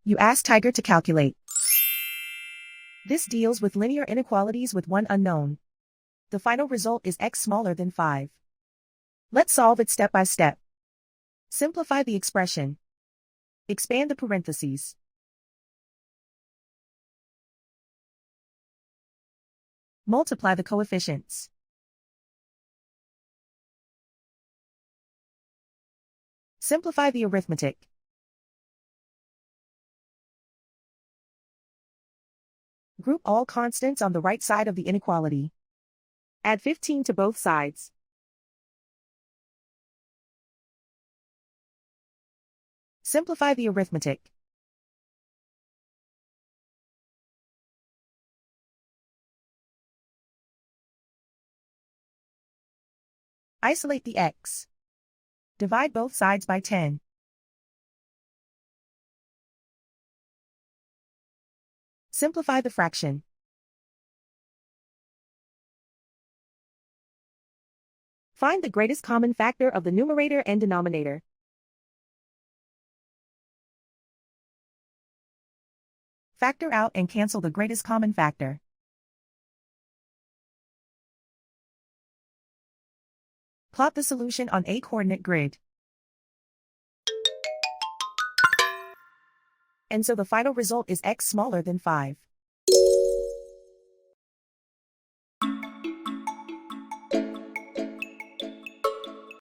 You ask Tiger to calculate. This deals with linear inequalities with one unknown. The final result is x smaller than 5. Let's solve it step by step. Simplify the expression. Expand the parentheses. Multiply the coefficients. Simplify the arithmetic. Group all constants on the right side of the inequality. Add 15 to both sides. Simplify the arithmetic. Isolate the x. Divide both sides by 10. Simplify the fraction. Find the greatest common factor of the numerator and denominator. Factor out and cancel the greatest common factor. Plot the solution on a coordinate grid. And so the final result is x smaller than 5.